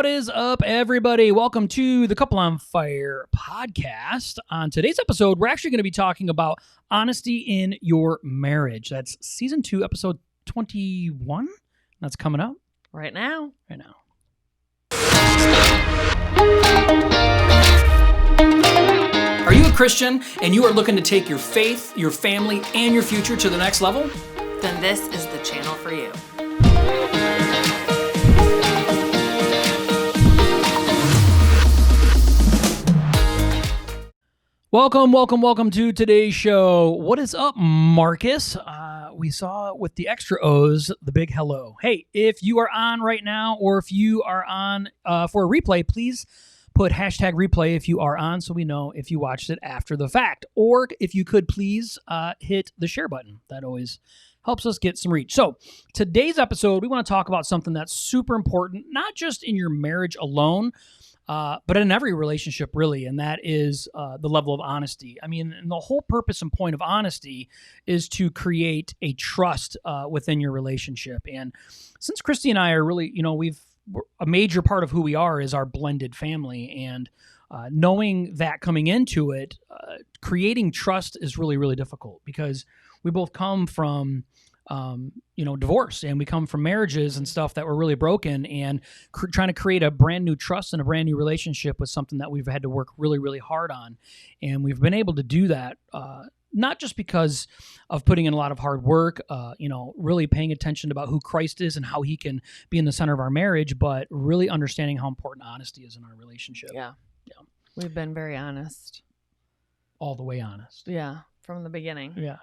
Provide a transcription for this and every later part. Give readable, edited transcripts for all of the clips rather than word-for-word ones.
What is up, everybody? Welcome to the Couple on Fire podcast. On today's episode, we're actually going to be talking about honesty in your marriage. That's season 2, episode 21. That's coming up right now. Are you a Christian and you are looking to take your faith, your family, and your future to the next level? Then this is the channel for you. Welcome to today's show. What is up, Marcus? We saw with the extra O's, the big hello. Hey, if you are on right now or if you are on for a replay, please put hashtag replay if you are on so we know if you watched it after the fact. Or if you could please hit the share button. That always helps us get some reach. So today's episode, we want to talk about something that's super important, not just in your marriage alone, but in every relationship, really, and that is the level of honesty. I mean, and the whole purpose and point of honesty is to create a trust within your relationship. And since Christy and I are really, a major part of who we are is our blended family, and knowing that coming into it, creating trust is really, really difficult because we both come from divorce, and we come from marriages and stuff that were really broken, and trying to create a brand new trust and a brand new relationship was something that we've had to work really, really hard on. And we've been able to do that, not just because of putting in a lot of hard work, really paying attention about who Christ is and how he can be in the center of our marriage, but really understanding how important honesty is in our relationship. Yeah. We've been very honest. All the way honest. Yeah. From the beginning. Yeah.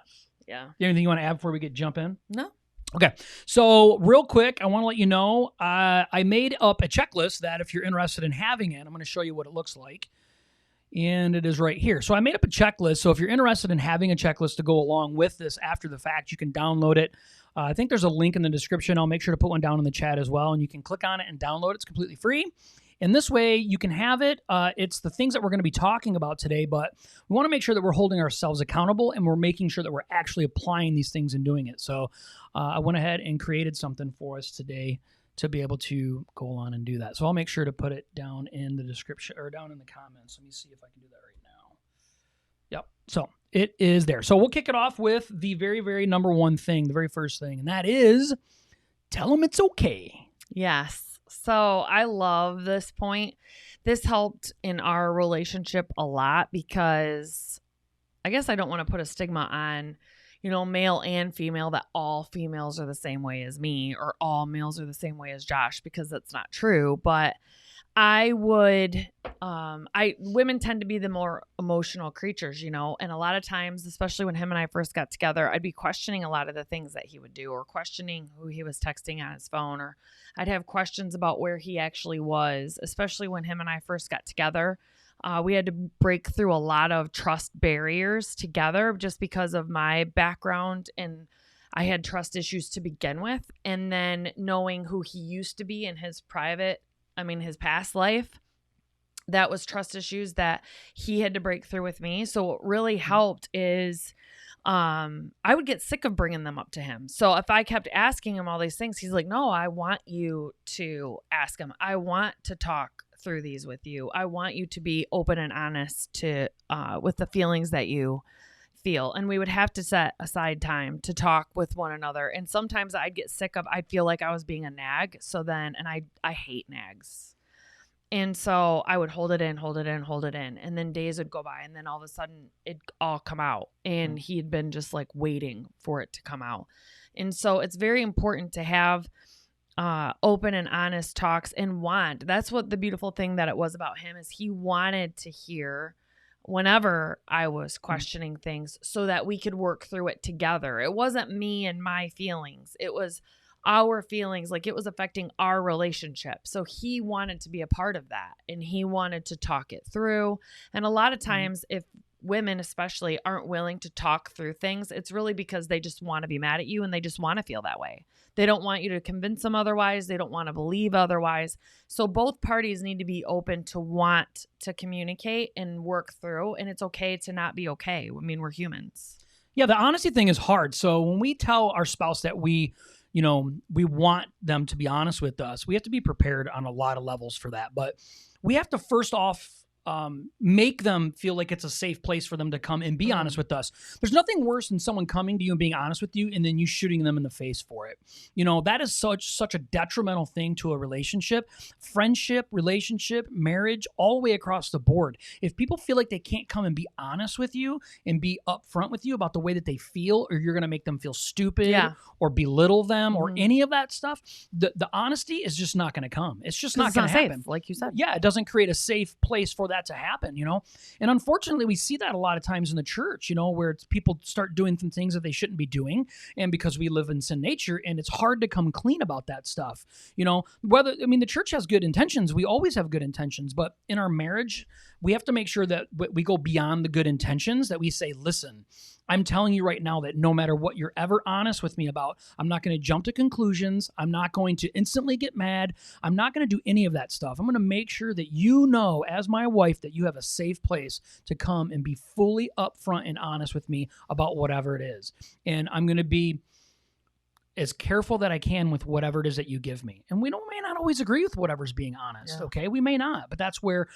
Yeah. Anything you want to add before we jump in? No. Okay. So real quick, I want to let you know, I made up a checklist that if you're interested in having it, I'm going to show you what it looks like. And it is right here. So I made up a checklist. So if you're interested in having a checklist to go along with this after the fact, you can download it. I think there's a link in the description. I'll make sure to put one down in the chat as well. And you can click on it and download it. It's completely free. And this way you can have it. It's the things that we're going to be talking about today, but we want to make sure that we're holding ourselves accountable and we're making sure that we're actually applying these things and doing it. So I went ahead and created something for us today to be able to go on and do that. So I'll make sure to put it down in the description or down in the comments. Let me see if I can do that right now. Yep. So it is there. So we'll kick it off with the very, very number one thing, the very first thing, and that is tell them it's okay. Yes. So I love this point. This helped in our relationship a lot because I guess I don't want to put a stigma on, male and female, that all females are the same way as me or all males are the same way as Josh, because that's not true. But women tend to be the more emotional creatures, and a lot of times, especially when him and I first got together, I'd be questioning a lot of the things that he would do or questioning who he was texting on his phone, or I'd have questions about where he actually was, especially when him and I first got together. We had to break through a lot of trust barriers together just because of my background, and I had trust issues to begin with. And then knowing who he used to be in his his past life, that was trust issues that he had to break through with me. So what really helped is I would get sick of bringing them up to him. So if I kept asking him all these things, he's like, no, I want you to ask him. I want to talk through these with you. I want you to be open and honest with the feelings that you feel. And we would have to set aside time to talk with one another. And sometimes I'd feel like I was being a nag. So then, and I hate nags. And so I would hold it in. And then days would go by, and then all of a sudden it'd all come out. And he'd been just like waiting for it to come out. And so it's very important to have open and honest talks and that's what the beautiful thing that it was about him is he wanted to hear whenever I was questioning things so that we could work through it together. It wasn't me and my feelings. It was our feelings, like it was affecting our relationship. So he wanted to be a part of that, and he wanted to talk it through. And a lot of times if women especially aren't willing to talk through things, it's really because they just want to be mad at you and they just want to feel that way. They don't want you to convince them otherwise. They don't want to believe otherwise. So both parties need to be open to want to communicate and work through, and it's okay to not be okay. I mean, we're humans. Yeah, the honesty thing is hard. So when we tell our spouse that we we want them to be honest with us. We have to be prepared on a lot of levels for that. But we have to first off make them feel like it's a safe place for them to come and be honest with us. There's nothing worse than someone coming to you and being honest with you and then you shooting them in the face for it. That is such a detrimental thing to a relationship, friendship, relationship, marriage, all the way across the board. If people feel like they can't come and be honest with you and be upfront with you about the way that they feel, or you're going to make them feel stupid or belittle them or any of that stuff, the honesty is just not going to come. It's just not going to happen. Safe, like you said. Yeah, it doesn't create a safe place for that to happen, And unfortunately, we see that a lot of times in the church, where people start doing some things that they shouldn't be doing. And because we live in sin nature, and it's hard to come clean about that stuff, the church has good intentions. We always have good intentions, but in our marriage, we have to make sure that we go beyond the good intentions, that we say, listen, I'm telling you right now that no matter what you're ever honest with me about, I'm not going to jump to conclusions. I'm not going to instantly get mad. I'm not going to do any of that stuff. I'm going to make sure that as my wife, that you have a safe place to come and be fully upfront and honest with me about whatever it is. And I'm going to be as careful that I can with whatever it is that you give me. And we may not always agree with whatever's being honest, okay? We may not, but that's where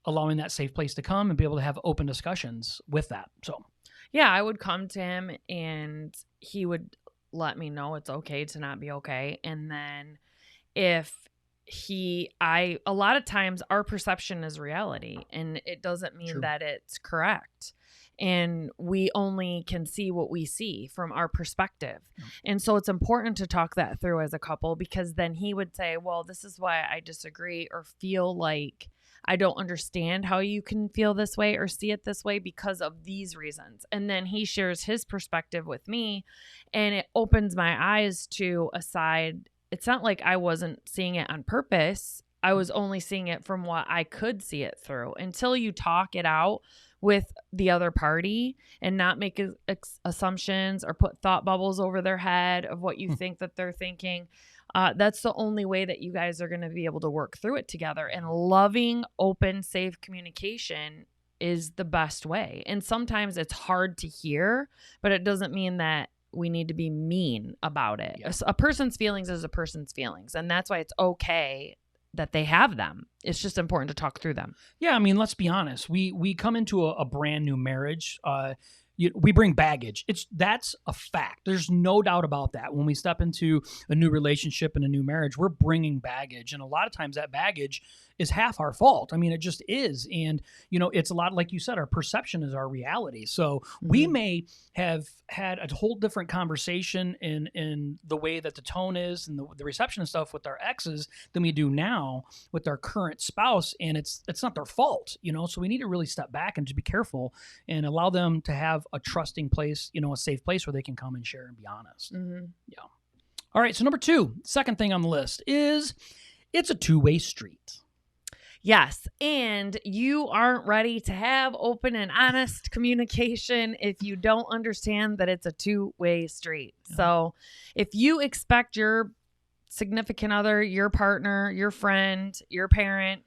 allowing that safe place to come and be able to have open discussions with that. So yeah, I would come to him and he would let me know it's okay to not be okay. And then a lot of times our perception is reality, and it doesn't mean that it's correct. And we only can see what we see from our perspective. And so it's important to talk that through as a couple, because then he would say, well, this is why I disagree, or feel like I don't understand how you can feel this way or see it this way because of these reasons. And then he shares his perspective with me, and it opens my eyes to a side. It's not like I wasn't seeing it on purpose. I was only seeing it from what I could see it through. Until you talk it out with the other party and not make assumptions or put thought bubbles over their head of what you think that they're thinking. That's the only way that you guys are going to be able to work through it together. And loving, open, safe communication is the best way. And sometimes it's hard to hear, but it doesn't mean that we need to be mean about it. Yeah. A person's feelings is a person's feelings. And that's why it's okay that they have them. It's just important to talk through them. Yeah, let's be honest. We come into a brand new marriage. We bring baggage. That's a fact. There's no doubt about that. When we step into a new relationship and a new marriage, we're bringing baggage. And a lot of times that baggage is half our fault. It just is. And, it's a lot, like you said, our perception is our reality. So we may have had a whole different conversation in the way that the tone is and the reception and stuff with our exes than we do now with our current spouse. And it's not their fault, so we need to really step back and just be careful and allow them to have a trusting place, a safe place where they can come and share and be honest. Yeah. All right. So number 2, second thing on the list is it's a two-way street. Yes. And you aren't ready to have open and honest communication if you don't understand that it's a two-way street. Yeah. So if you expect your significant other, your partner, your friend, your parent,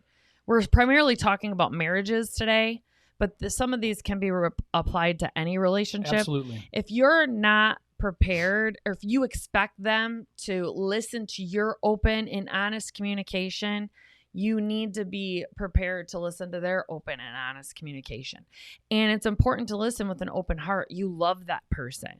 we're primarily talking about marriages today, but some of these can be applied to any relationship. Absolutely. If you're not prepared, or if you expect them to listen to your open and honest communication, you need to be prepared to listen to their open and honest communication. And it's important to listen with an open heart. You love that person.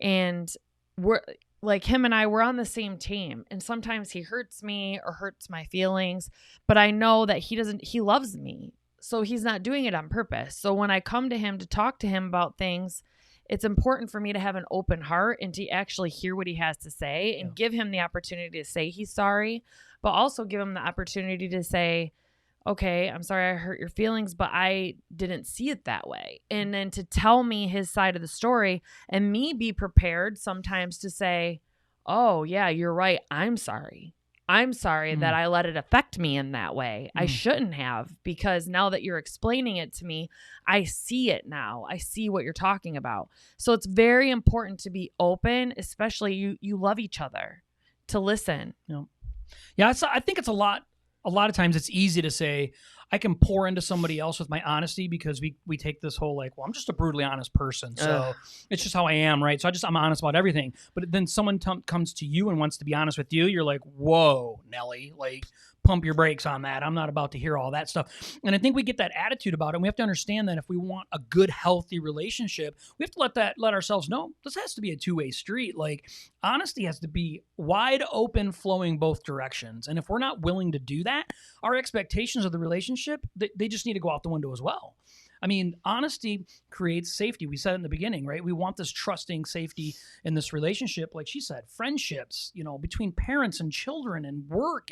And we're like him and I, we're on the same team. And sometimes he hurts me or hurts my feelings, but I know that he loves me. So he's not doing it on purpose. So when I come to him to talk to him about things, it's important for me to have an open heart and to actually hear what he has to say and give him the opportunity to say he's sorry, but also give him the opportunity to say, okay, I'm sorry I hurt your feelings, but I didn't see it that way. And then to tell me his side of the story, and me be prepared sometimes to say, oh yeah, you're right. I'm sorry. I'm sorry that I let it affect me in that way. I shouldn't have, because now that you're explaining it to me, I see it now. I see what you're talking about. So it's very important to be open, especially you love each other, to listen. Yeah, I think it's a lot of times it's easy to say, I can pour into somebody else with my honesty because we take this whole like, well, I'm just a brutally honest person. So it's just how I am, right? So I'm honest about everything. But then someone comes to you and wants to be honest with you. You're like, whoa, Nelly, like pump your brakes on that. I'm not about to hear all that stuff. And I think we get that attitude about it. And we have to understand that if we want a good, healthy relationship, we have to let ourselves know this has to be a two-way street. Like honesty has to be wide open, flowing both directions. And if we're not willing to do that, our expectations of the relationship, they just need to go out the window as well. I mean, honesty creates safety. We said it in the beginning, right? We want this trusting safety in this relationship. Like she said, friendships, between parents and children and work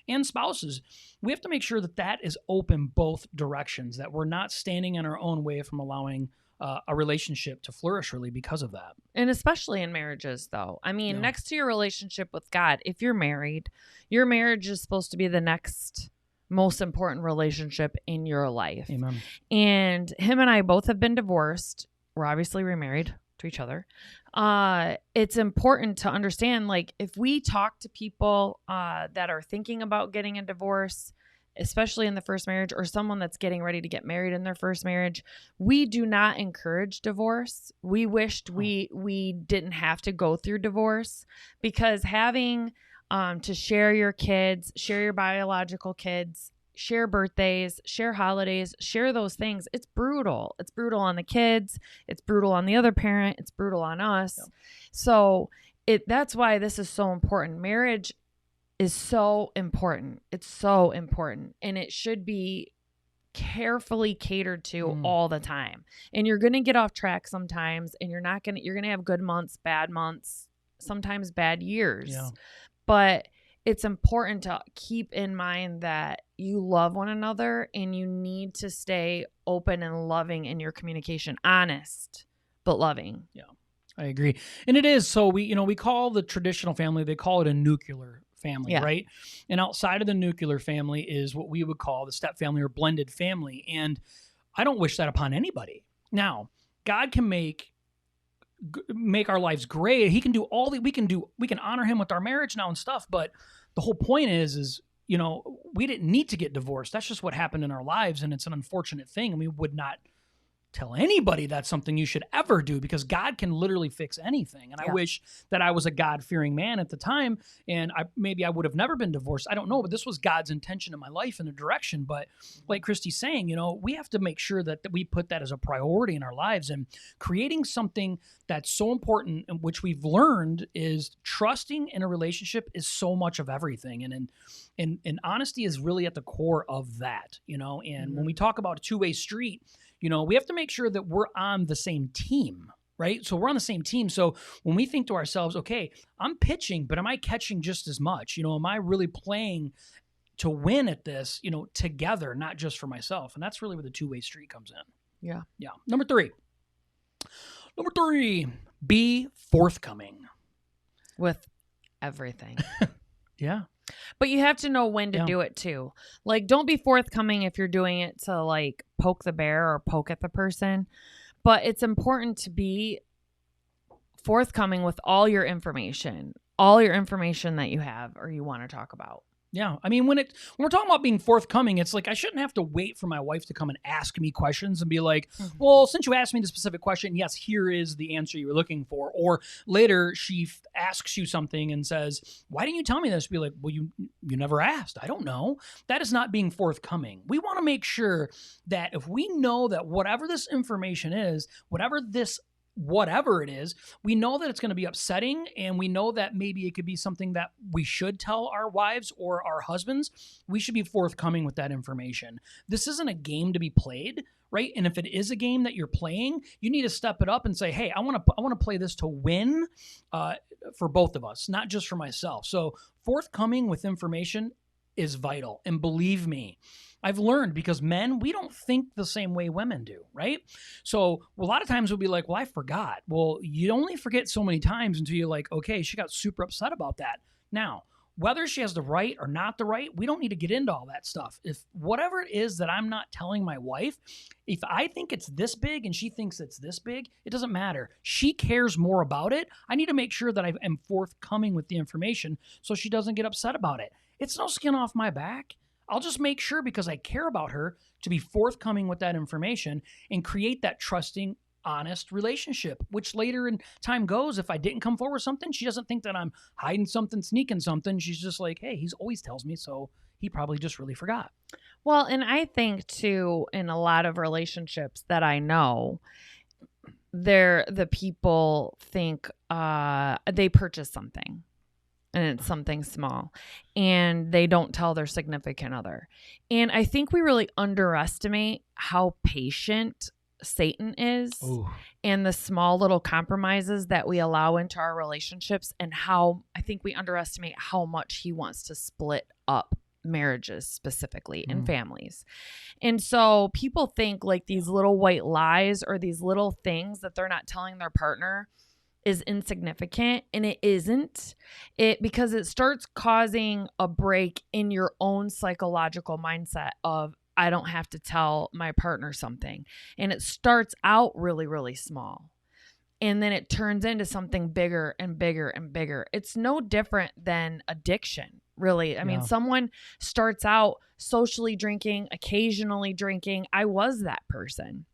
and spouses. We have to make sure that that is open both directions, that we're not standing in our own way from allowing a relationship to flourish really because of that. And especially in marriages, though. I mean, next to your relationship with God, if you're married, your marriage is supposed to be the next most important relationship in your life. Amen. And him and I both have been divorced. We're obviously remarried to each other. It's important to understand, like, if we talk to people that are thinking about getting a divorce, especially in the first marriage, or someone that's getting ready to get married in their first marriage, we do not encourage divorce. We wished we didn't have to go through divorce, because having to share your kids, share your biological kids, share birthdays, share holidays, share those things. It's brutal. It's brutal on the kids. It's brutal on the other parent. It's brutal on us. Yep. So that's why this is so important. Marriage is so important. It's so important. And it should be carefully catered to all the time. And you're going to get off track sometimes, and you're going to have good months, sometimes bad years. Yeah. But it's important to keep in mind that you love one another, and you need to stay open and loving in your communication, honest, but loving. Yeah, I agree. And it is. So we call the traditional family, they call it a nuclear family, right? And outside of the nuclear family is what we would call the step family or blended family. And I don't wish that upon anybody. Now, God can make our lives great. He can do all that we can do. We can honor him with our marriage now and stuff. But the whole point is, we didn't need to get divorced. That's just what happened in our lives. And it's an unfortunate thing. And we would not tell anybody that's something you should ever do, because God can literally fix anything. And I wish that I was a God-fearing man at the time, and maybe I would have never been divorced. I don't know, but this was God's intention in my life and the direction. But like Christy's saying, we have to make sure that we put that as a priority in our lives, and creating something that's so important, and which we've learned is trusting in a relationship is so much of everything. And honesty is really at the core of that, and when we talk about a two-way street, we have to make sure that we're on the same team, right? So we're on the same team. So when we think to ourselves, okay, I'm pitching, but am I catching just as much? Am I really playing to win at this, together, not just for myself? And that's really where the two-way street comes in. Yeah. Yeah. Number three, be forthcoming. With everything. Yeah. But you have to know when to do it too. Like, don't be forthcoming if you're doing it to like poke the bear or poke at the person. But it's important to be forthcoming with all your information that you have or you want to talk about. Yeah. I mean, when we're talking about being forthcoming, it's like I shouldn't have to wait for my wife to come and ask me questions and be like, well, since you asked me the specific question, yes, here is the answer you were looking for. Or later she asks you something and says, why didn't you tell me this? Be like, well, you never asked. I don't know. That is not being forthcoming. We want to make sure that if we know that whatever this information is, whatever it is, we know that it's going to be upsetting, and we know that maybe it could be something that we should tell our wives or our husbands. We should be forthcoming with that information. This isn't a game to be played, right? And if it is a game that you're playing, you need to step it up and say, hey, I want to play this to win for both of us, not just for myself. So forthcoming with information is vital. And believe me, I've learned, because men, we don't think the same way women do, right? So a lot of times we'll be like, well, I forgot. Well, you only forget so many times until you're like, okay, she got super upset about that. Now, whether she has the right or not the right, we don't need to get into all that stuff. If whatever it is that I'm not telling my wife, if I think it's this big and she thinks it's this big, it doesn't matter. She cares more about it. I need to make sure that I am forthcoming with the information so she doesn't get upset about it. It's no skin off my back. I'll just make sure, because I care about her, to be forthcoming with that information and create that trusting, honest relationship, which later in time goes, if I didn't come forward with something, she doesn't think that I'm hiding something, sneaking something. She's just like, hey, he's always tells me, so he probably just really forgot. Well, and I think too, in a lot of relationships that I know, the people think they purchase something and it's something small and they don't tell their significant other. And I think we really underestimate how patient Satan is. Ooh. And the small little compromises that we allow into our relationships, and how I think we underestimate how much he wants to split up marriages specifically and families. And so people think like these little white lies or these little things that they're not telling their partner is insignificant, and it isn't. Because it starts causing a break in your own psychological mindset of, I don't have to tell my partner something. And it starts out really, really small. And then it turns into something bigger and bigger and bigger. It's no different than addiction, really. I mean, someone starts out socially drinking, occasionally drinking. I was that person.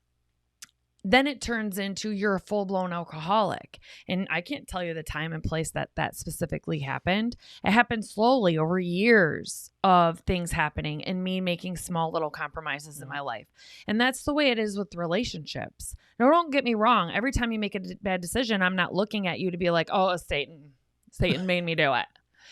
Then it turns into you're a full-blown alcoholic. And I can't tell you the time and place that specifically happened. It happened slowly over years of things happening and me making small little compromises in my life. And that's the way it is with relationships. Now, don't get me wrong. Every time you make a bad decision, I'm not looking at you to be like, oh, it's Satan. Satan made me do it.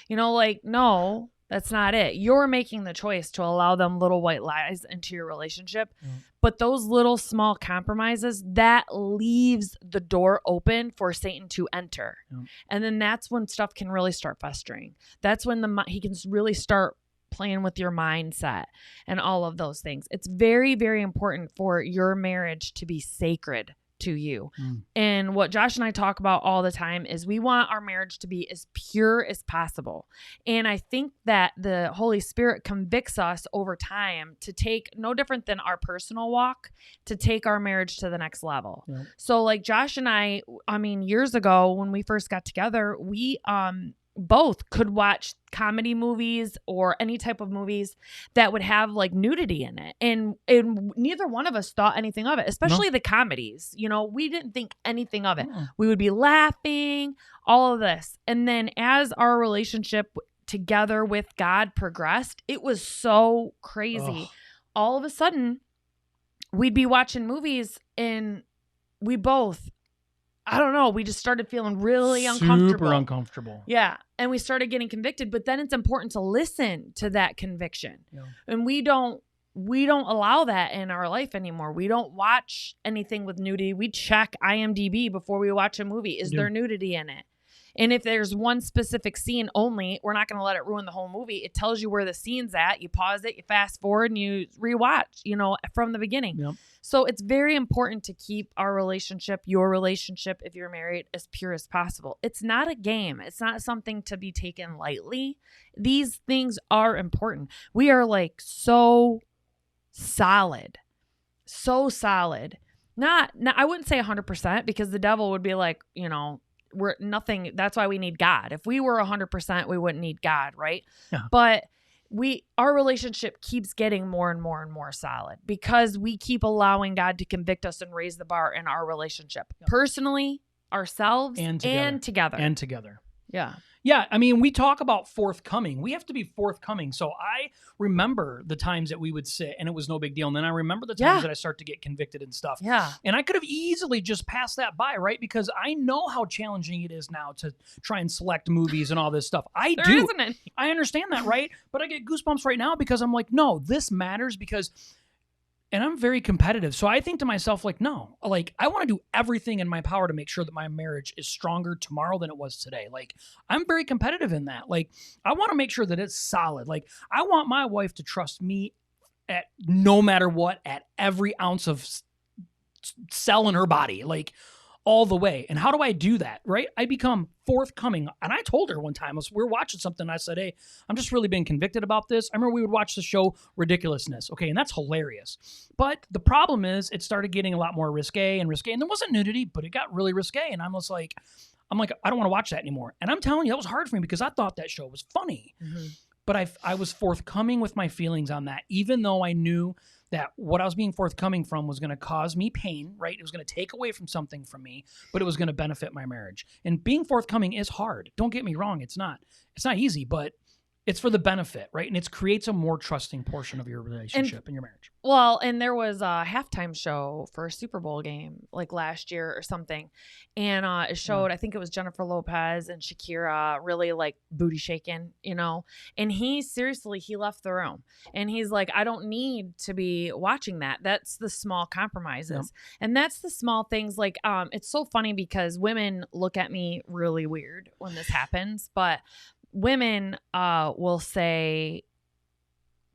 You know, like, no, that's not it. You're making the choice to allow them little white lies into your relationship. But those little small compromises, that leaves the door open for Satan to enter. And then that's when stuff can really start festering. That's when he can really start playing with your mindset and all of those things. It's very, very important for your marriage to be sacred to you. And what Josh and I talk about all the time is we want our marriage to be as pure as possible. And I think that the Holy Spirit convicts us over time to take, no different than our personal walk, to take our marriage to the next level. So like Josh and I mean, years ago when we first got together, we both could watch comedy movies or any type of movies that would have like nudity in it. And neither one of us thought anything of it, especially the comedies. You know, we didn't think anything of it. We would be laughing, all of this. And then as our relationship together with God progressed, it was so crazy. All of a sudden, we'd be watching movies and we both, I don't know, we just started feeling really uncomfortable. Super uncomfortable. Yeah. And we started getting convicted, but then it's important to listen to that conviction. And we don't allow that in our life anymore. We don't watch anything with nudity. We check IMDb before we watch a movie. Is there nudity in it? And if there's one specific scene only, we're not going to let it ruin the whole movie. It tells you where the scene's at. You pause it, you fast forward, and you rewatch, you know, from the beginning. So it's very important to keep our relationship, your relationship, if you're married, as pure as possible. It's not a game. It's not something to be taken lightly. These things are important. We are like so solid. Not, I wouldn't say 100%, because the devil would be like, you know, we're nothing. That's why we need God. If we were 100%, we wouldn't need God, right? But our relationship keeps getting more and more and more solid because we keep allowing God to convict us and raise the bar in our relationship, personally, ourselves, and together. Yeah. I mean, we talk about forthcoming. We have to be forthcoming. So I remember the times that we would sit and it was no big deal. And then I remember the times that I start to get convicted and stuff. And I could have easily just passed that by, right? Because I know how challenging it is now to try and select movies and all this stuff. I understand that, right? But I get goosebumps right now because I'm like, no, this matters because... And I'm very competitive. So I think to myself, like, no, like I want to do everything in my power to make sure that my marriage is stronger tomorrow than it was today. Like I'm very competitive in that. Like I want to make sure that it's solid. Like I want my wife to trust me at no matter what, at every ounce of cell in her body. Like all the way. And how do I do that? Right? I become forthcoming. And I told her one time, we were watching something. And I said, hey, I'm just really being convicted about this. I remember we would watch the show Ridiculousness. Okay. And that's hilarious. But the problem is it started getting a lot more risque. And there wasn't nudity, but it got really risque. And I was like, I don't want to watch that anymore. And I'm telling you, that was hard for me because I thought that show was funny. but I was forthcoming with my feelings on that, even though I knew that what I was being forthcoming from was going to cause me pain, right? It was going to take away from something from me, but it was going to benefit my marriage. And being forthcoming is hard. Don't get me wrong. It's not easy, but it's for the benefit, right? And it creates a more trusting portion of your relationship and your marriage. Well, and there was a halftime show for a Super Bowl game like last year or something. And it showed, I think it was Jennifer Lopez and Shakira really like booty shaking, you know, and he left the room and he's like, I don't need to be watching that. That's the small compromises. And that's the small things. Like, it's so funny because women look at me really weird when this happens, but women will say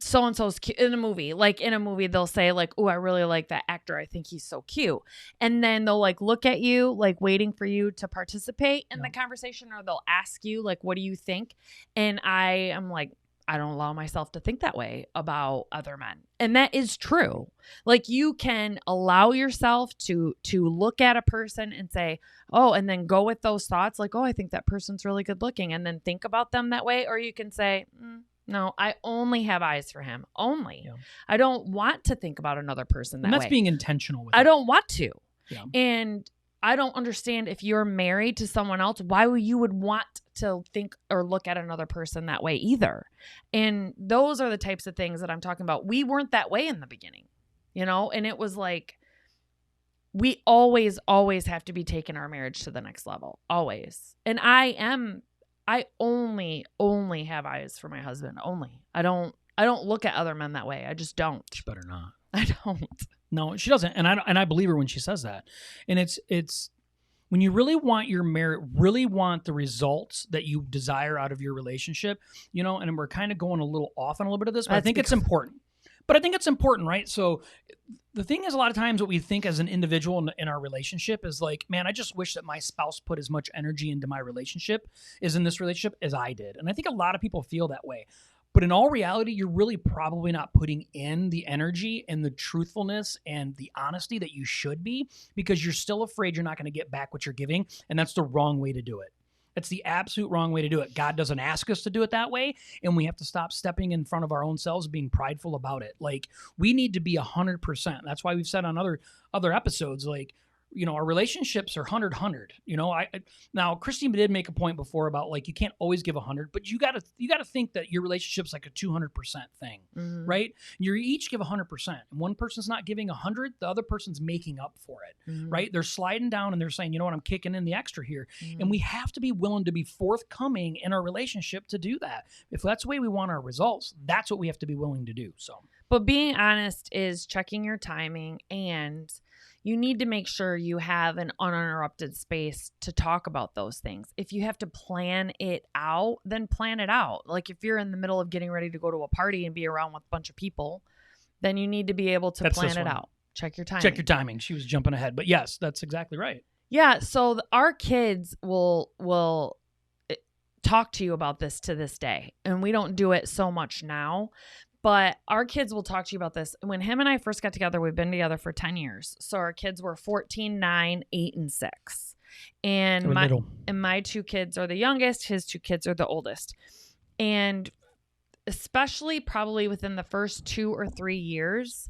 so-and-so's cute in a movie. Like in a movie, they'll say like, oh, I really like that actor. I think he's so cute. And then they'll like look at you, like waiting for you to participate in the conversation, or they'll ask you like, what do you think? And I am like, I don't allow myself to think that way about other men. And that is true. Like you can allow yourself to look at a person and say, oh, and then go with those thoughts like, oh, I think that person's really good looking, and then think about them that way. Or you can say, no, I only have eyes for him. Only. Yeah. I don't want to think about another person that way. And that's being intentional with I it. don't want to. Yeah. And I don't understand if you're married to someone else, why you would want to think or look at another person that way either. And those are the types of things that I'm talking about. We weren't that way in the beginning, you know, and it was like, we always have to be taking our marriage to the next level. Always. And I only have eyes for my husband. Only. I don't look at other men that way. I just don't. She better not. I don't. No, she doesn't. And I believe her when she says that. And it's when you really want your marriage, really want the results that you desire out of your relationship, you know, and we're kind of going a little off on a little bit of this, but I think it's important. But I think it's important, right? So the thing is, a lot of times what we think as an individual in our relationship is like, man, I just wish that my spouse put as much energy into my relationship as in this relationship as I did. And I think a lot of people feel that way. But in all reality, you're really probably not putting in the energy and the truthfulness and the honesty that you should be, because you're still afraid you're not going to get back what you're giving. And that's the wrong way to do it. That's the absolute wrong way to do it. God doesn't ask us to do it that way. And we have to stop stepping in front of our own selves, being prideful about it. Like, we need to be 100%. That's why we've said on other episodes, like, you know, our relationships are 100. You know, now Christine did make a point before about like, you can't always give 100, but you got to think that your relationship's like a 200% thing, right? You each give 100%, and one person's not giving 100, the other person's making up for it, right? They're sliding down and they're saying, you know what, I'm kicking in the extra here, and we have to be willing to be forthcoming in our relationship to do that. If that's the way we want our results, that's what we have to be willing to do. So, but being honest is checking your timing, and you need to make sure you have an uninterrupted space to talk about those things. If you have to plan it out, then plan it out. Like if you're in the middle of getting ready to go to a party and be around with a bunch of people, then you need to be able to plan it out. Check your timing. Check your timing. She was jumping ahead, but yes, that's exactly right. Yeah. So our kids will talk to you about this to this day, and we don't do it so much now. But our kids will talk to you about this. When him and I first got together, we've been together for 10 years. So our kids were 14, 9, 8, and 6. And my two kids are the youngest. His two kids are the oldest. And especially probably within the first 2 or 3 years,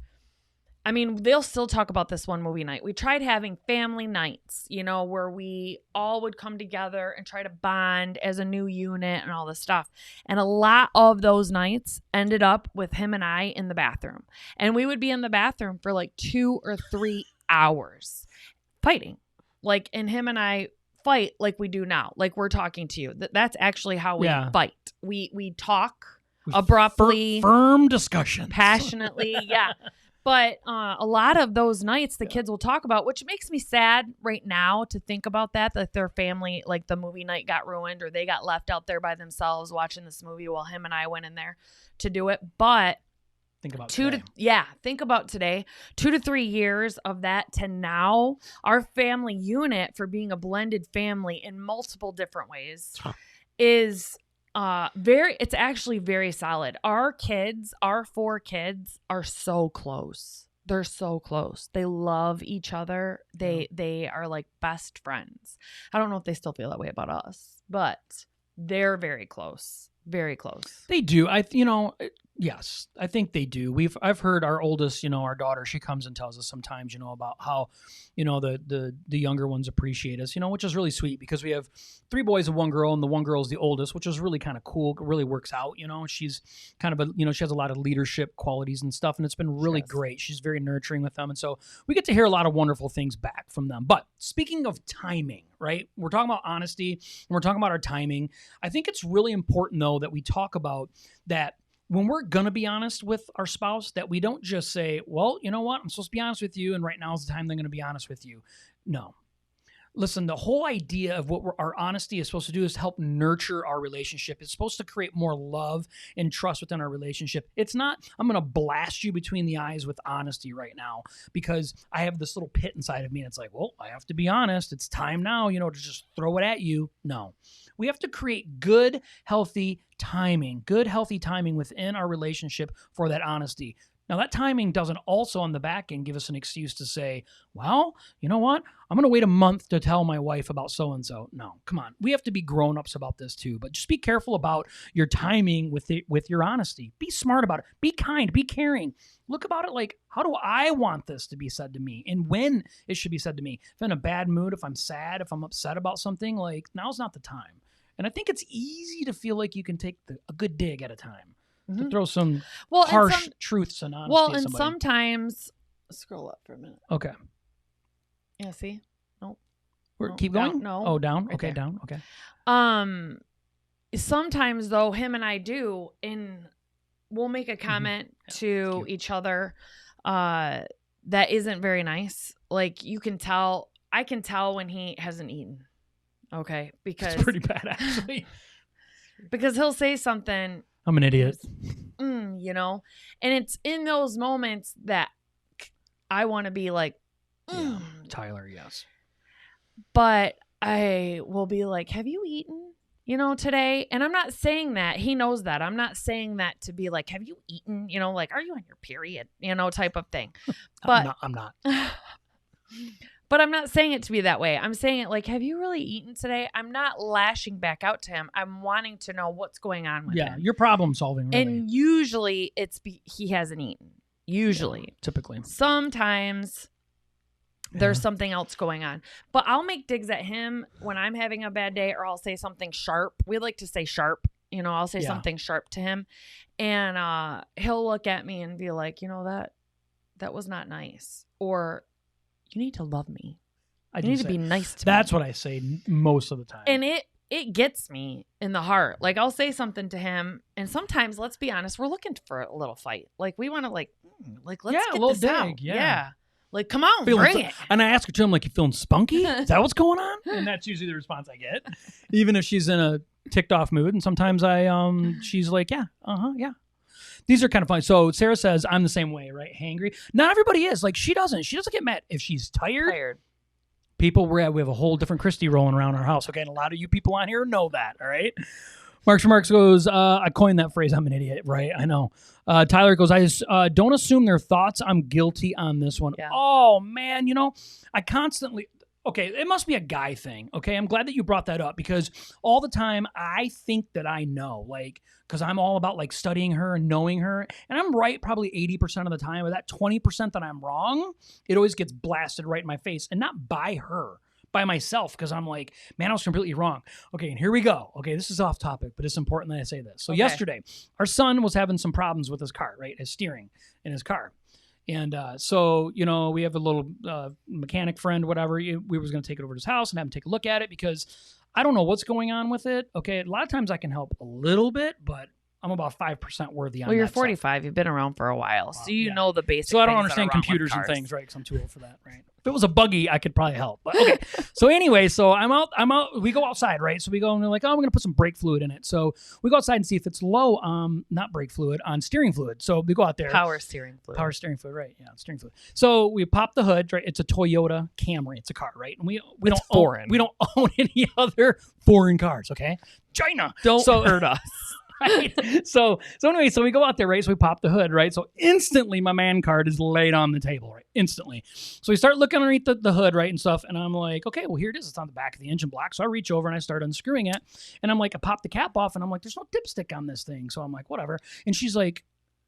I mean, they'll still talk about this one movie night. We tried having family nights, you know, where we all would come together and try to bond as a new unit and all this stuff. And a lot of those nights ended up with him and I in the bathroom. And we would be in the bathroom for like 2 or 3 hours fighting. Like, and him and I fight like we do now. Like we're talking to you. That's actually how we fight. We talk abruptly. Firm discussion. Passionately. Yeah. But a lot of those nights the kids will talk about, which makes me sad right now to think about that their family, like the movie night got ruined, or they got left out there by themselves watching this movie while him and I went in there to do it. But think about think about today, 2 to 3 years of that to now, our family unit, for being a blended family in multiple different ways, is it's actually very solid. Our 4 kids are so close. They're so close. They love each other. They are like best friends. I don't know if they still feel that way about us, but they're very close. very close. They do. Yes, I think they do. I've heard our oldest, our daughter, she comes and tells us sometimes, about how, the younger ones appreciate us, which is really sweet because we have 3 boys and 1 girl, and the 1 girl is the oldest, which is really kind of cool. It really works out, She's kind of she has a lot of leadership qualities and stuff, and it's been really great. She's very nurturing with them, and so we get to hear a lot of wonderful things back from them. But speaking of timing, right? We're talking about honesty, and we're talking about our timing. I think it's really important though that we talk about that. When we're going to be honest with our spouse, that we don't just say, well, you know what? I'm supposed to be honest with you, and right now is the time they're going to be honest with you. No. Listen, the whole idea of what our honesty is supposed to do is help nurture our relationship. It's supposed to create more love and trust within our relationship. It's not, I'm going to blast you between the eyes with honesty right now because I have this little pit inside of me, and it's like, well, I have to be honest. It's time now, to just throw it at you. No. We have to create good, healthy timing within our relationship for that honesty. Now, that timing doesn't also on the back end give us an excuse to say, well, you know what? I'm going to wait a month to tell my wife about so-and-so. No, come on. We have to be grown-ups about this too, but just be careful about your timing with your honesty. Be smart about it. Be kind. Be caring. Look about it like, how do I want this to be said to me and when it should be said to me? If I'm in a bad mood, if I'm sad, if I'm upset about something, like now's not the time. And I think it's easy to feel like you can take a good dig at a time to throw some harsh truths and honesty. Well, and sometimes scroll up for a minute. Okay. Yeah. See. Nope. Keep going. Down, no. Oh, down. Right okay. there. Down. Okay. Sometimes though, him and I do, and we'll make a comment to each other, that isn't very nice. Like I can tell when he hasn't eaten. Okay, because it's pretty bad actually. Because he'll say something. I'm an idiot. And it's in those moments that I want to be like, Tyler, yes. But I will be like, have you eaten, today? And I'm not saying that. He knows that. I'm not saying that to be like, have you eaten? Like, are you on your period? Type of thing. But I'm not. But I'm not saying it to be that way. I'm saying it like, have you really eaten today? I'm not lashing back out to him. I'm wanting to know what's going on with him. Yeah, you're problem solving, really. And usually he hasn't eaten. Usually. Yeah, typically. Sometimes there's something else going on. But I'll make digs at him when I'm having a bad day, or I'll say something sharp. We like to say sharp. I'll say something sharp to him. And he'll look at me and be like, that was not nice. Or, you need to love me. You need to be nice to me. That's what I say most of the time. And it gets me in the heart. Like, I'll say something to him, and sometimes, let's be honest, we're looking for a little fight. Like, we want to let's get this out. Yeah. Like, come on, bring it. And I ask her to him, like, you feeling spunky? Is that what's going on? And that's usually the response I get. Even if she's in a ticked off mood. And sometimes she's like, yeah. These are kind of funny. So Sarah says, I'm the same way, right? Hangry. Not everybody is. Like, she doesn't get mad. If she's tired. People, we have a whole different Christy rolling around our house. Okay, and a lot of you people on here know that, all right? Marks Remarks goes, I coined that phrase, I'm an idiot, right? I know. Tyler goes, I just don't assume their thoughts. I'm guilty on this one. Yeah. Oh, man, I constantly... Okay, it must be a guy thing, okay? I'm glad that you brought that up because all the time I think that I know, like, because I'm all about, like, studying her and knowing her, and I'm right probably 80% of the time, but that 20% that I'm wrong, it always gets blasted right in my face, and not by her, by myself, because I'm like, man, I was completely wrong. Okay, and here we go. Okay, this is off topic, but it's important that I say this. So yesterday, our son was having some problems with his car, right? His steering in his car. And so, we have a little mechanic friend, whatever. We was going to take it over to his house and have him take a look at it because I don't know what's going on with it. Okay, a lot of times I can help a little bit, but I'm about 5% worthy on that. Well, you're 45. Stuff. You've been around for a while, so you know the basics. So I don't understand computers and things, right? Because I'm too old for that, right? If it was a buggy, I could probably help. But okay. So anyway, so I'm out. We go outside, right? So we go and we're like, oh, we're gonna put some brake fluid in it. So we go outside and see if it's low, not brake fluid, on steering fluid. So we go out there. Power steering fluid, right? Yeah, steering fluid. So we pop the hood, right? It's a Toyota Camry. It's a car, right? And we don't own any other foreign cars. Okay, China. Don't hurt us. Right. So anyway, so we go out there, right? So we pop the hood, right? So instantly my man card is laid on the table, right? Instantly. So we start looking underneath the hood, right? And stuff. And I'm like, okay, well, here it is. It's on the back of the engine block. So I reach over and I start unscrewing it. And I'm like, I pop the cap off and I'm like, there's no dipstick on this thing. So I'm like, whatever. And she's like,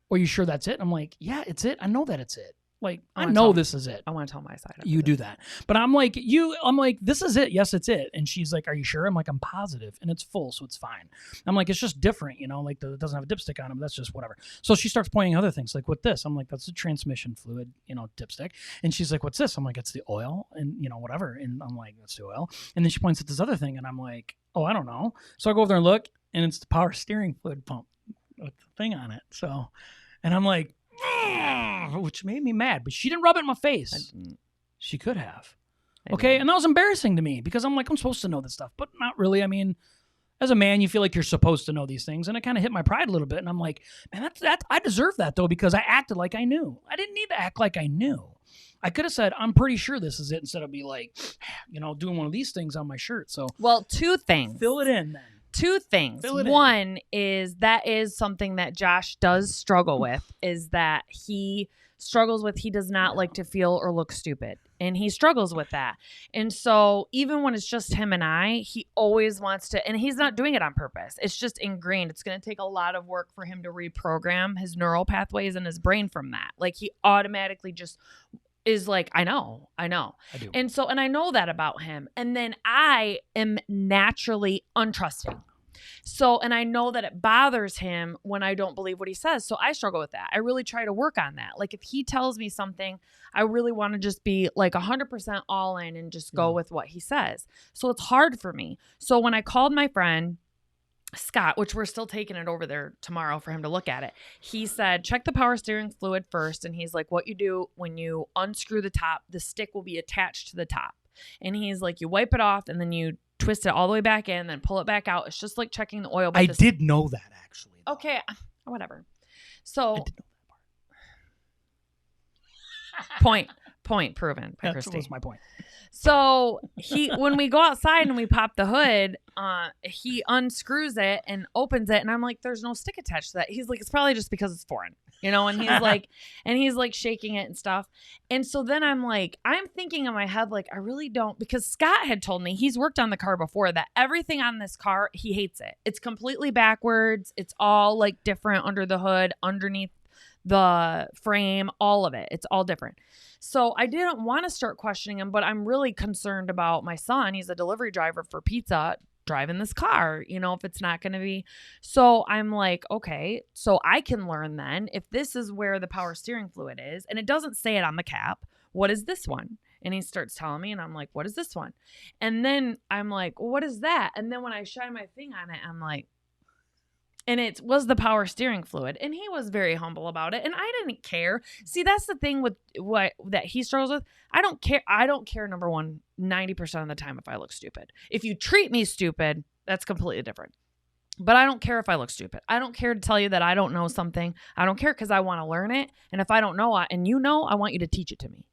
are you sure that's it? I'm like, yeah, it's it. I know that it's it. Like, I know this is it. I want to tell my side. You do that. But I'm like, this is it. Yes, it's it. And she's like, are you sure? I'm like, I'm positive. And it's full, so it's fine. I'm like, it's just different, like it doesn't have a dipstick on it, but that's just whatever. So she starts pointing other things, like with this. I'm like, that's the transmission fluid, dipstick. And she's like, what's this? I'm like, it's the oil and, whatever. And I'm like, that's the oil. And then she points at this other thing and I'm like, oh, I don't know. So I go over there and look and it's the power steering fluid pump with the thing on it. So, and I'm like, which made me mad, but she didn't rub it in my face. She could have. Okay. And that was embarrassing to me because I'm like, I'm supposed to know this stuff, but not really. I mean, as a man, you feel like you're supposed to know these things. And it kind of hit my pride a little bit. And I'm like, man, I deserve that though, because I acted like I knew. I didn't need to act like I knew. I could have said, I'm pretty sure this is it, instead of be like, doing one of these things on my shirt. So, well, two things. Fill it in then. Two things. One is that is something that Josh does struggle with, is that he struggles with, he does not like to feel or look stupid. And he struggles with that. And so even when it's just him and I, he always wants to, and he's not doing it on purpose. It's just ingrained. It's going to take a lot of work for him to reprogram his neural pathways in his brain from that. Like he automatically just is like, I know. I do. And so, and I know that about him. And then I am naturally untrusting. So, and I know that it bothers him when I don't believe what he says. So I struggle with that. I really try to work on that. Like if he tells me something, I really want to just be like 100% all in and just go with what he says. So it's hard for me. So when I called my friend Scott, which we're still taking it over there tomorrow for him to look at it, he said, check the power steering fluid first. And he's like, what you do when you unscrew the top, the stick will be attached to the top. And he's like, you wipe it off and then you twist it all the way back in, then pull it back out. It's just like checking the oil. I did know that actually. Though. Okay, whatever. So, I did know that part. point proven. That was my point. So when we go outside and we pop the hood, he unscrews it and opens it, and I'm like, "There's no stick attached to that." He's like, "It's probably just because it's foreign." And he's like shaking it and stuff. And so then I'm like, I'm thinking in my head, like, I really don't, because Scott had told me, he's worked on the car before, that everything on this car, he hates it. It's completely backwards. It's all like different under the hood, underneath the frame, all of it. It's all different. So I didn't want to start questioning him, but I'm really concerned about my son. He's a delivery driver for pizza, driving this car, if it's not going to be. So I'm like, okay, so I can learn then if this is where the power steering fluid is, and it doesn't say it on the cap, what is this one? And he starts telling me, and I'm like, what is this one? And then I'm like, well, what is that? And then when I shine my thing on it, I'm like, and it was the power steering fluid. And he was very humble about it. And I didn't care. See, that's the thing with what that he struggles with. I don't care. I don't care, number one, 90% of the time if I look stupid. If you treat me stupid, that's completely different. But I don't care if I look stupid. I don't care to tell you that I don't know something. I don't care because I want to learn it. And if I don't know, I want you to teach it to me.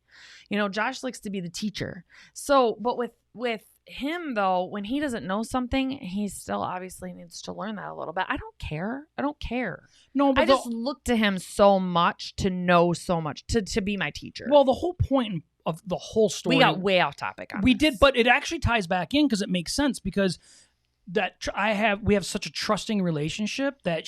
Josh likes to be the teacher. So, but with him though, when he doesn't know something, he still obviously needs to learn that a little bit. I don't care. No, but I just look to him so much to know so much to be my teacher. Well, the whole point of the whole story, we got way off topic on this. Did, but it actually ties back in because it makes sense, because we have such a trusting relationship that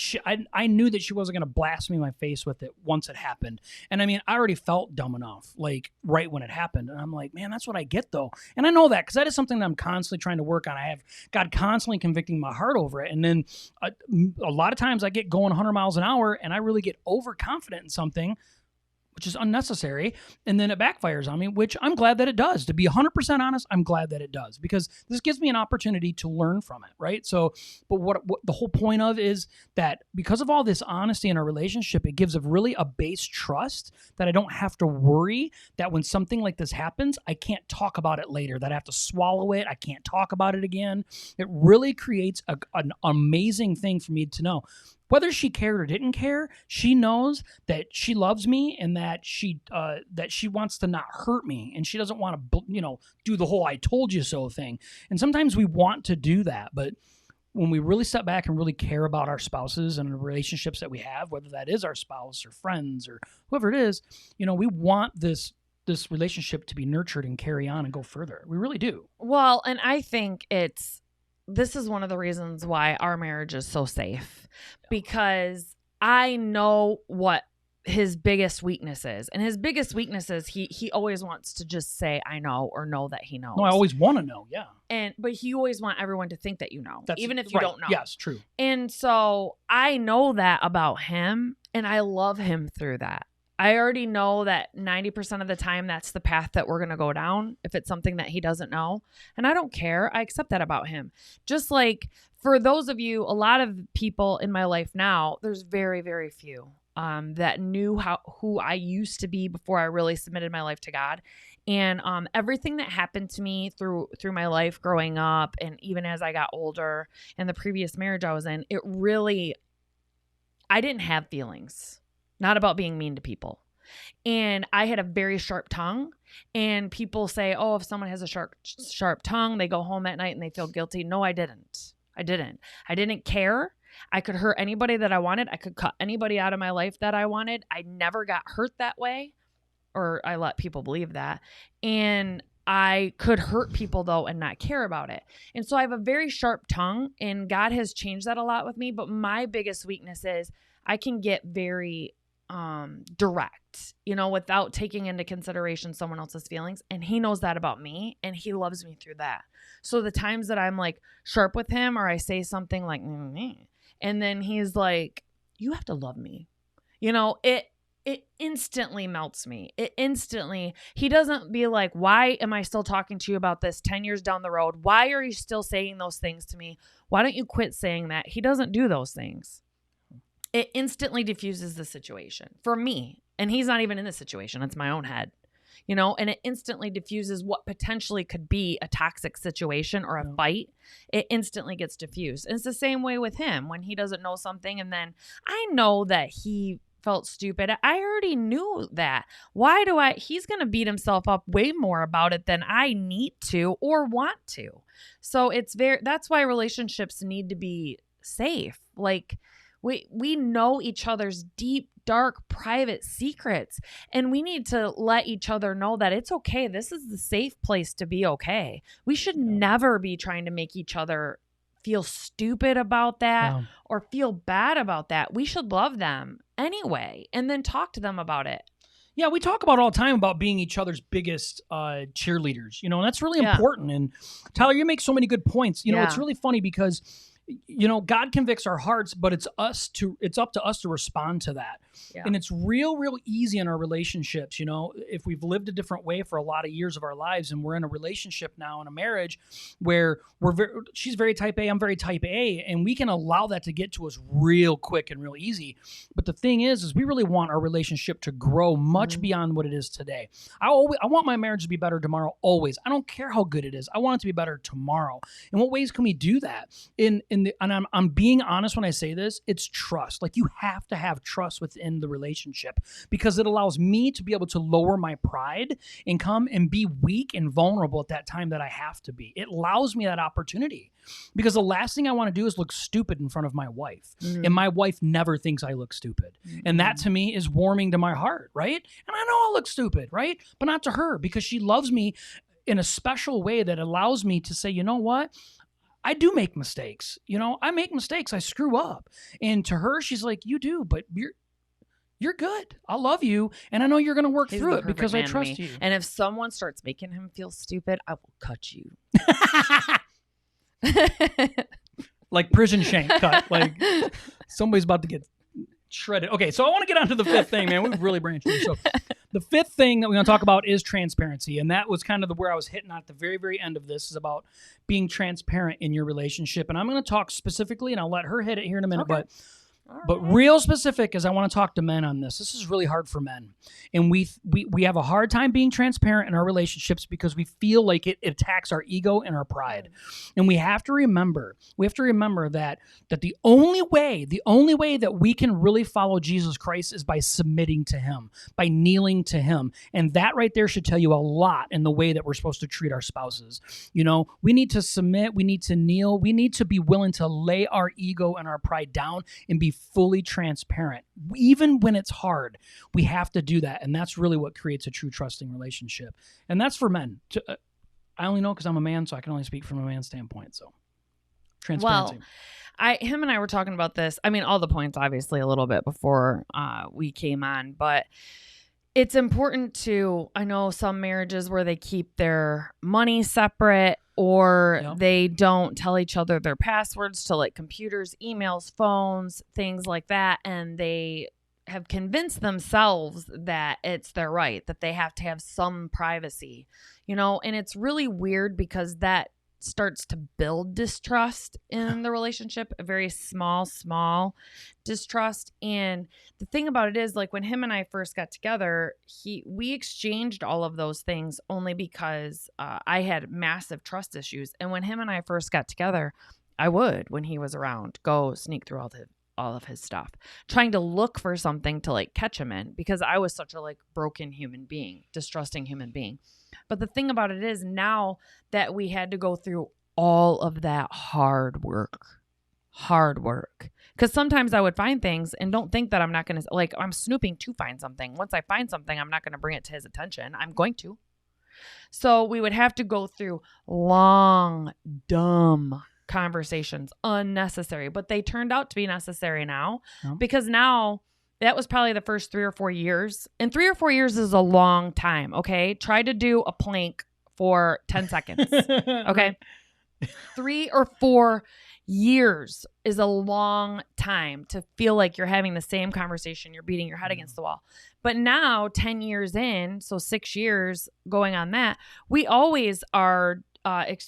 I knew that she wasn't going to blast me in my face with it once it happened. And I mean, I already felt dumb enough, like right when it happened. And I'm like, man, that's what I get though. And I know that because that is something that I'm constantly trying to work on. I have God constantly convicting my heart over it. And then a lot of times I get going 100 miles an hour and I really get overconfident in something, which is unnecessary, and then it backfires on me, which I'm glad that it does. To be 100% honest, I'm glad that it does, because this gives me an opportunity to learn from it, right? So, but what the whole point of is that because of all this honesty in our relationship, it gives a base trust that I don't have to worry that when something like this happens, I can't talk about it later, that I have to swallow it, I can't talk about it again. It really creates an amazing thing for me to know. Whether she cared or didn't care, she knows that she loves me and that she wants to not hurt me, and she doesn't want to, do the whole "I told you so" thing. And sometimes we want to do that, but when we really step back and really care about our spouses and the relationships that we have, whether that is our spouse or friends or whoever it is, we want this relationship to be nurtured and carry on and go further. We really do. Well, and I think this is one of the reasons why our marriage is so safe, because I know what his biggest weakness is. And his biggest weakness is he always wants to just say, I know, or know that he knows. No, I always want to know. Yeah. But you always want everyone to think that you know, even if you right. don't know. Yes, true. And so I know that about him, and I love him through that. I already know that 90% of the time that's the path that we're going to go down if it's something that he doesn't know. And I don't care. I accept that about him. Just like for those of you, a lot of people in my life now, there's very, very few that knew who I used to be before I really submitted my life to God. And everything that happened to me through my life growing up, and even as I got older, and the previous marriage I was in, I didn't have feelings. Not about being mean to people. And I had a very sharp tongue. And people say, oh, if someone has a sharp tongue, they go home at night and they feel guilty. No, I didn't. I didn't care. I could hurt anybody that I wanted. I could cut anybody out of my life that I wanted. I never got hurt that way, or I let people believe that. And I could hurt people, though, and not care about it. And so I have a very sharp tongue, and God has changed that a lot with me. But my biggest weakness is I can get very direct, without taking into consideration someone else's feelings. And he knows that about me, and he loves me through that. So the times that I'm like sharp with him, or I say something like, and then he's like, you have to love me. It instantly melts me. He doesn't be like, why am I still talking to you about this 10 years down the road? Why are you still saying those things to me? Why don't you quit saying that? He doesn't do those things. It instantly diffuses the situation for me. And he's not even in the situation. It's my own head, and it instantly diffuses what potentially could be a toxic situation or a fight. It instantly gets diffused. And it's the same way with him when he doesn't know something. And then I know that he felt stupid. I already knew that. He's going to beat himself up way more about it than I need to or want to. So that's why relationships need to be safe. Like, we know each other's deep, dark, private secrets, and we need to let each other know that it's okay. This is the safe place to be okay. We should never be trying to make each other feel stupid about that or feel bad about that. We should love them anyway and then talk to them about it. Yeah, we talk about all the time about being each other's biggest cheerleaders, and that's really important. And Tyler, you make so many good points. It's really funny because God convicts our hearts, but it's up to us to respond to that. Yeah. And it's real easy in our relationships. If we've lived a different way for a lot of years of our lives, and we're in a relationship now in a marriage where she's very type A, I'm very type A, and we can allow that to get to us real quick and real easy. But the thing is we really want our relationship to grow much beyond what it is today. I want my marriage to be better tomorrow, always. I don't care how good it is. I want it to be better tomorrow. In what ways can we do that? And I'm being honest when I say this, it's trust. Like, you have to have trust within the relationship, because it allows me to be able to lower my pride and come and be weak and vulnerable at that time that I have to be. It allows me that opportunity, because the last thing I want to do is look stupid in front of my wife. Mm-hmm. And my wife never thinks I look stupid. Mm-hmm. And that to me is warming to my heart, right? And I know I look stupid, right? But not to her, because she loves me in a special way that allows me to say, you know what? I do make mistakes. I make mistakes. I screw up. And to her, she's like, you do, but you're good. I love you. And I know you're going to work through it because I trust you. And if someone starts making him feel stupid, I will cut you. Like prison shank cut. Like somebody's about to get shredded. Okay, so I want to get on to the fifth thing, man. We've really branched through. So the fifth thing that we're going to talk about is transparency. And that was kind of where I was hitting at the very, very end of this, is about being transparent in your relationship. And I'm going to talk specifically, and I'll let her hit it here in a minute. Okay. But But real specific is I want to talk to men on this. This is really hard for men. And we have a hard time being transparent in our relationships because we feel like it attacks our ego and our pride. And we have to remember that the only way that we can really follow Jesus Christ is by submitting to him, by kneeling to him. And that right there should tell you a lot in the way that we're supposed to treat our spouses. You know, we need to submit, we need to kneel, we need to be willing to lay our ego and our pride down and be fully transparent. Even when it's hard, we have to do that. And that's really what creates a true trusting relationship. And that's for men. I only know because I'm a man, so I can only speak from a man's standpoint. So transparency. Well, him and I were talking about this. I mean, all the points, obviously, a little bit before we came on, but it's important to, I know some marriages where they keep their money separate or they don't tell each other their passwords to like computers, emails, phones, things like that. And they have convinced themselves that it's their right, that they have to have some privacy, you know, and it's really weird because that starts to build distrust in the relationship, a very small distrust. And the thing about it is, like, when him and I first got together, we exchanged all of those things only because I had massive trust issues. And when him and I first got together, I would, when he was around, go sneak through all of his stuff, trying to look for something to like catch him in, because I was such a like broken human being, distrusting human being. But the thing about it is, now that we had to go through all of that hard work, because sometimes I would find things and don't think that I'm not going to, like, I'm snooping to find something. Once I find something, I'm not going to bring it to his attention. I'm going to. So we would have to go through long, dumb conversations, unnecessary, but they turned out to be necessary now, because now that was probably the first 3 or 4 years, and 3 or 4 years is a long time. Okay. Try to do a plank for 10 seconds. Okay. 3 or 4 years is a long time to feel like you're having the same conversation. You're beating your head against the wall. But now 10 years in, so 6 years going on that, we always are,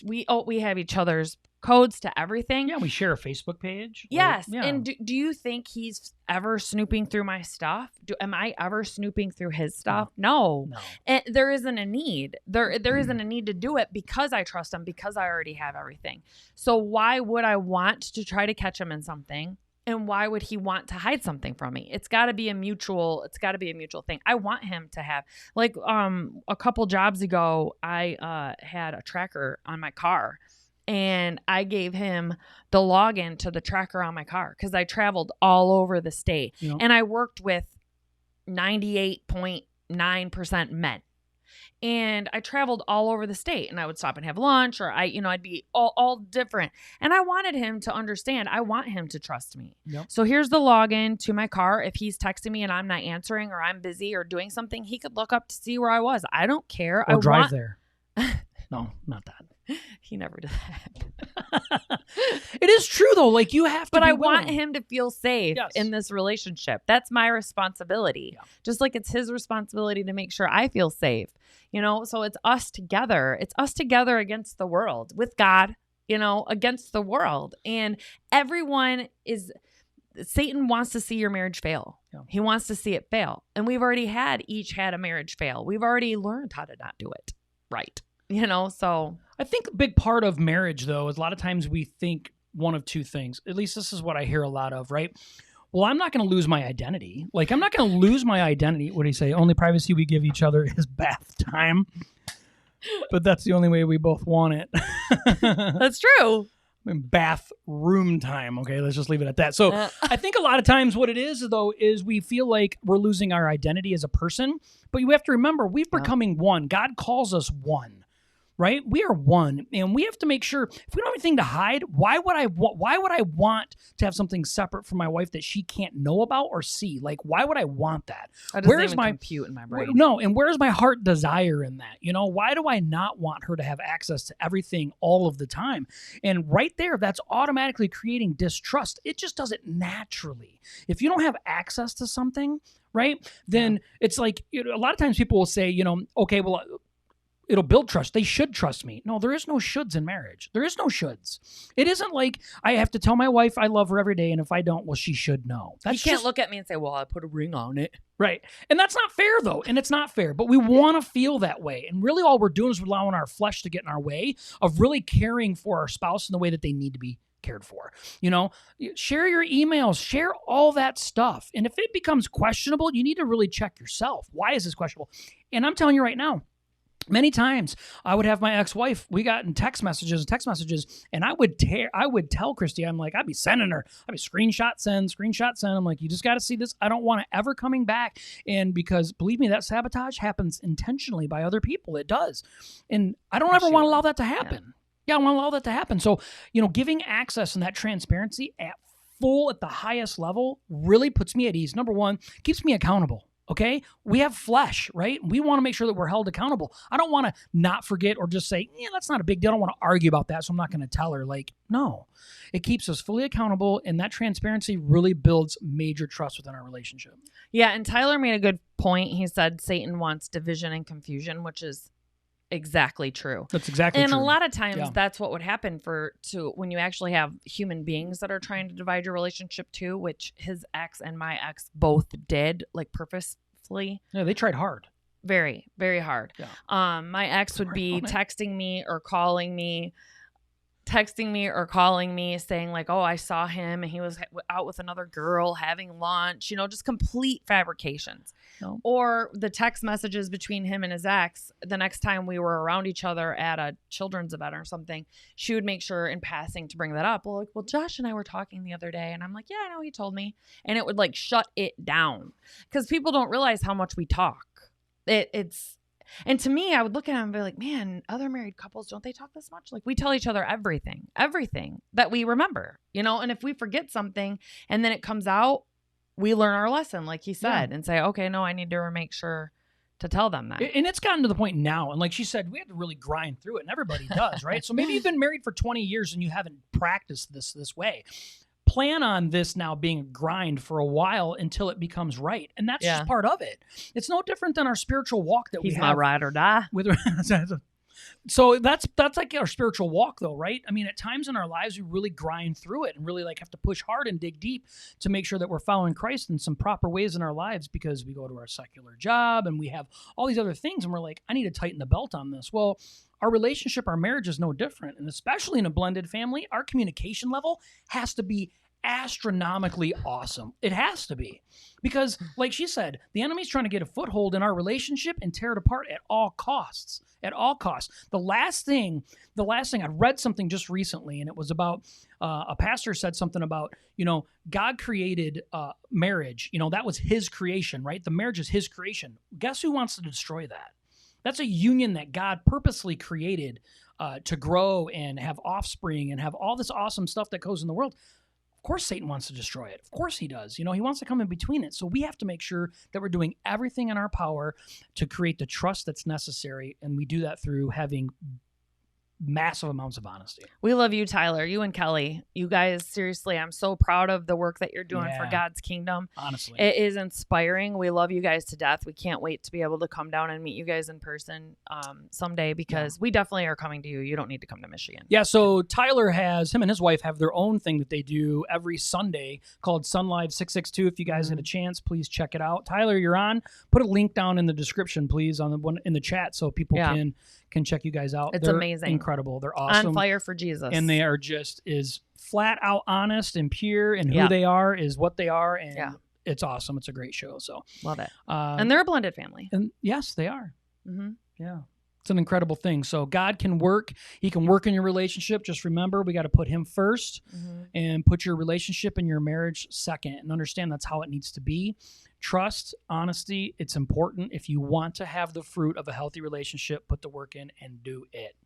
we have each other's codes to everything. Yeah, we share a Facebook page. Yes. And do you think he's ever snooping through my stuff? Am I ever snooping through his stuff? No. And there isn't a need. There isn't a need to do it because I trust him, because I already have everything. So why would I want to try to catch him in something? And why would he want to hide something from me? It's got to be a mutual thing. I want him to have, like, a couple jobs ago, I had a tracker on my car. And I gave him the login to the tracker on my car because I traveled all over the state. And I worked with 98.9% men. And I traveled all over the state, and I would stop and have lunch, or I'd be all different. And I wanted him to understand. I want him to trust me. So here's the login to my car. If he's texting me and I'm not answering, or I'm busy or doing something, he could look up to see where I was. I don't care. Or drive there. No, not that. He never did that. It is true though. Like, you have to. But I want him to feel safe in this relationship. That's my responsibility. Just like it's his responsibility to make sure I feel safe. So it's us together. It's us together against the world, with God, against the world. And Satan wants to see your marriage fail. He wants to see it fail. And we've already each had a marriage fail. We've already learned how to not do it right. So I think a big part of marriage, though, is a lot of times we think one of two things. At least this is what I hear a lot of, right? Well, I'm not going to lose my identity. Like, I'm not going to lose my identity. What do you say? Only privacy we give each other is bath time. But that's the only way we both want it. That's true. Bathroom time. Okay, let's just leave it at that. So I think a lot of times what it is, though, is we feel like we're losing our identity as a person. But you have to remember, we're becoming one. God calls us one. Right? We are one, and we have to make sure, if we don't have anything to hide, why would I want to have something separate from my wife that she can't know about or see? Like, why would I want that? Where's my compute in my brain? No, and where's my heart desire in that? Why do I not want her to have access to everything all of the time? And right there, that's automatically creating distrust. It just does it naturally. If you don't have access to something, right, then it's like, a lot of times people will say, okay, well, it'll build trust. They should trust me. No, there is no shoulds in marriage. There is no shoulds. It isn't like I have to tell my wife I love her every day, and if I don't, well, she should know. You can't look at me and say, well, I put a ring on it. Right. And that's not fair, though. And it's not fair. But we want to feel that way. And really all we're doing is allowing our flesh to get in our way of really caring for our spouse in the way that they need to be cared for. Share your emails, share all that stuff. And if it becomes questionable, you need to really check yourself. Why is this questionable? And I'm telling you right now, many times I would have my ex-wife, we got in text messages, and I would tell Christy, I'm like, I'd be sending her, I'd be screenshot send. I'm like, you just got to see this. I don't want it ever coming back. And because believe me, that sabotage happens intentionally by other people. It does. And I don't ever want to allow that to happen. Yeah, I want to allow that to happen. So, giving access and that transparency at the highest level really puts me at ease. Number one, keeps me accountable. Okay. We have flesh, right? We want to make sure that we're held accountable. I don't want to not forget or just say, yeah, that's not a big deal. I don't want to argue about that. So I'm not going to tell her. Like, no, it keeps us fully accountable. And that transparency really builds major trust within our relationship. Yeah. And Tyler made a good point. He said Satan wants division and confusion, which is exactly true. That's exactly true. And a lot of times that's what would happen when you actually have human beings that are trying to divide your relationship too, which his ex and my ex both did, like purposefully. Yeah, they tried hard. Very, very hard. Yeah. My ex would be texting me or calling me saying like, oh, I saw him and he was out with another girl having lunch, just complete fabrications. No. Or the text messages between him and his ex, the next time we were around each other at a children's event or something, she would make sure in passing to bring that up. Well, Josh and I were talking the other day, and I'm like, yeah, I know, he told me. And it would like shut it down because people don't realize how much we talk. And to me, I would look at him and be like, man, other married couples, don't they talk this much? Like we tell each other everything that we remember, and if we forget something and then it comes out, we learn our lesson, like he said, and say, okay, no, I need to make sure to tell them that. And it's gotten to the point now. And like she said, we have to really grind through it, and everybody does, right? So maybe you've been married for 20 years and you haven't practiced this way. Plan on this now being a grind for a while until it becomes right. And that's just part of it. It's no different than our spiritual walk that we have. He's my ride or die. So that's like our spiritual walk though, right? I mean, at times in our lives, we really grind through it and really like have to push hard and dig deep to make sure that we're following Christ in some proper ways in our lives, because we go to our secular job and we have all these other things and we're like, I need to tighten the belt on this. Well, our relationship, our marriage is no different. And especially in a blended family, our communication level has to be astronomically awesome. It has to be, because like she said, the enemy's trying to get a foothold in our relationship and tear it apart at all costs. At all costs. The last thing I read something just recently, and it was about a pastor said something about, God created marriage. That was his creation, right? The marriage is his creation. Guess who wants to destroy that? That's a union that God purposely created to grow and have offspring and have all this awesome stuff that goes in the world. Of course Satan wants to destroy it. Of course he does. He wants to come in between it. So we have to make sure that we're doing everything in our power to create the trust that's necessary. And we do that through having massive amounts of honesty. We love you, Tyler, you and Kelly. You guys, seriously, I'm so proud of the work that you're doing for God's kingdom. Honestly. It is inspiring. We love you guys to death. We can't wait to be able to come down and meet you guys in person someday, because we definitely are coming to you. You don't need to come to Michigan. Yeah, so Tyler him and his wife have their own thing that they do every Sunday called Sun Live 662. If you guys get a chance, please check it out. Tyler, you're on. Put a link down in the description, please, on the one in the chat so people can check you guys out. They're amazing. Incredible. They're awesome. On fire for Jesus. And they are just as flat out honest and pure, and who they are is what they are. And it's awesome. It's a great show. So love it. And they're a blended family. And yes, they are. Mm-hmm. Yeah. It's an incredible thing. So God can work. He can work in your relationship. Just remember, we got to put him first and put your relationship and your marriage second, and understand that's how it needs to be. Trust, honesty, it's important. If you want to have the fruit of a healthy relationship, put the work in and do it.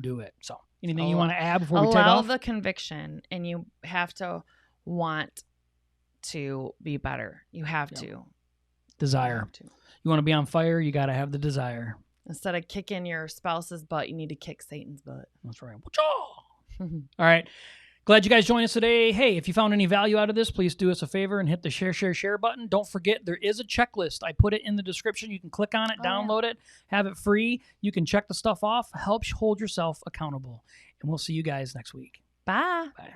Do it. So anything you want to add before we take off? Allow the conviction, and you have to want to be better. You have to. Desire. You want to be on fire, you got to have the desire. Instead of kicking your spouse's butt, you need to kick Satan's butt. That's right. All right. Glad you guys joined us today. Hey, if you found any value out of this, please do us a favor and hit the share button. Don't forget, there is a checklist. I put it in the description. You can click on it, download it, have it free. You can check the stuff off. Helps hold yourself accountable. And we'll see you guys next week. Bye. Bye.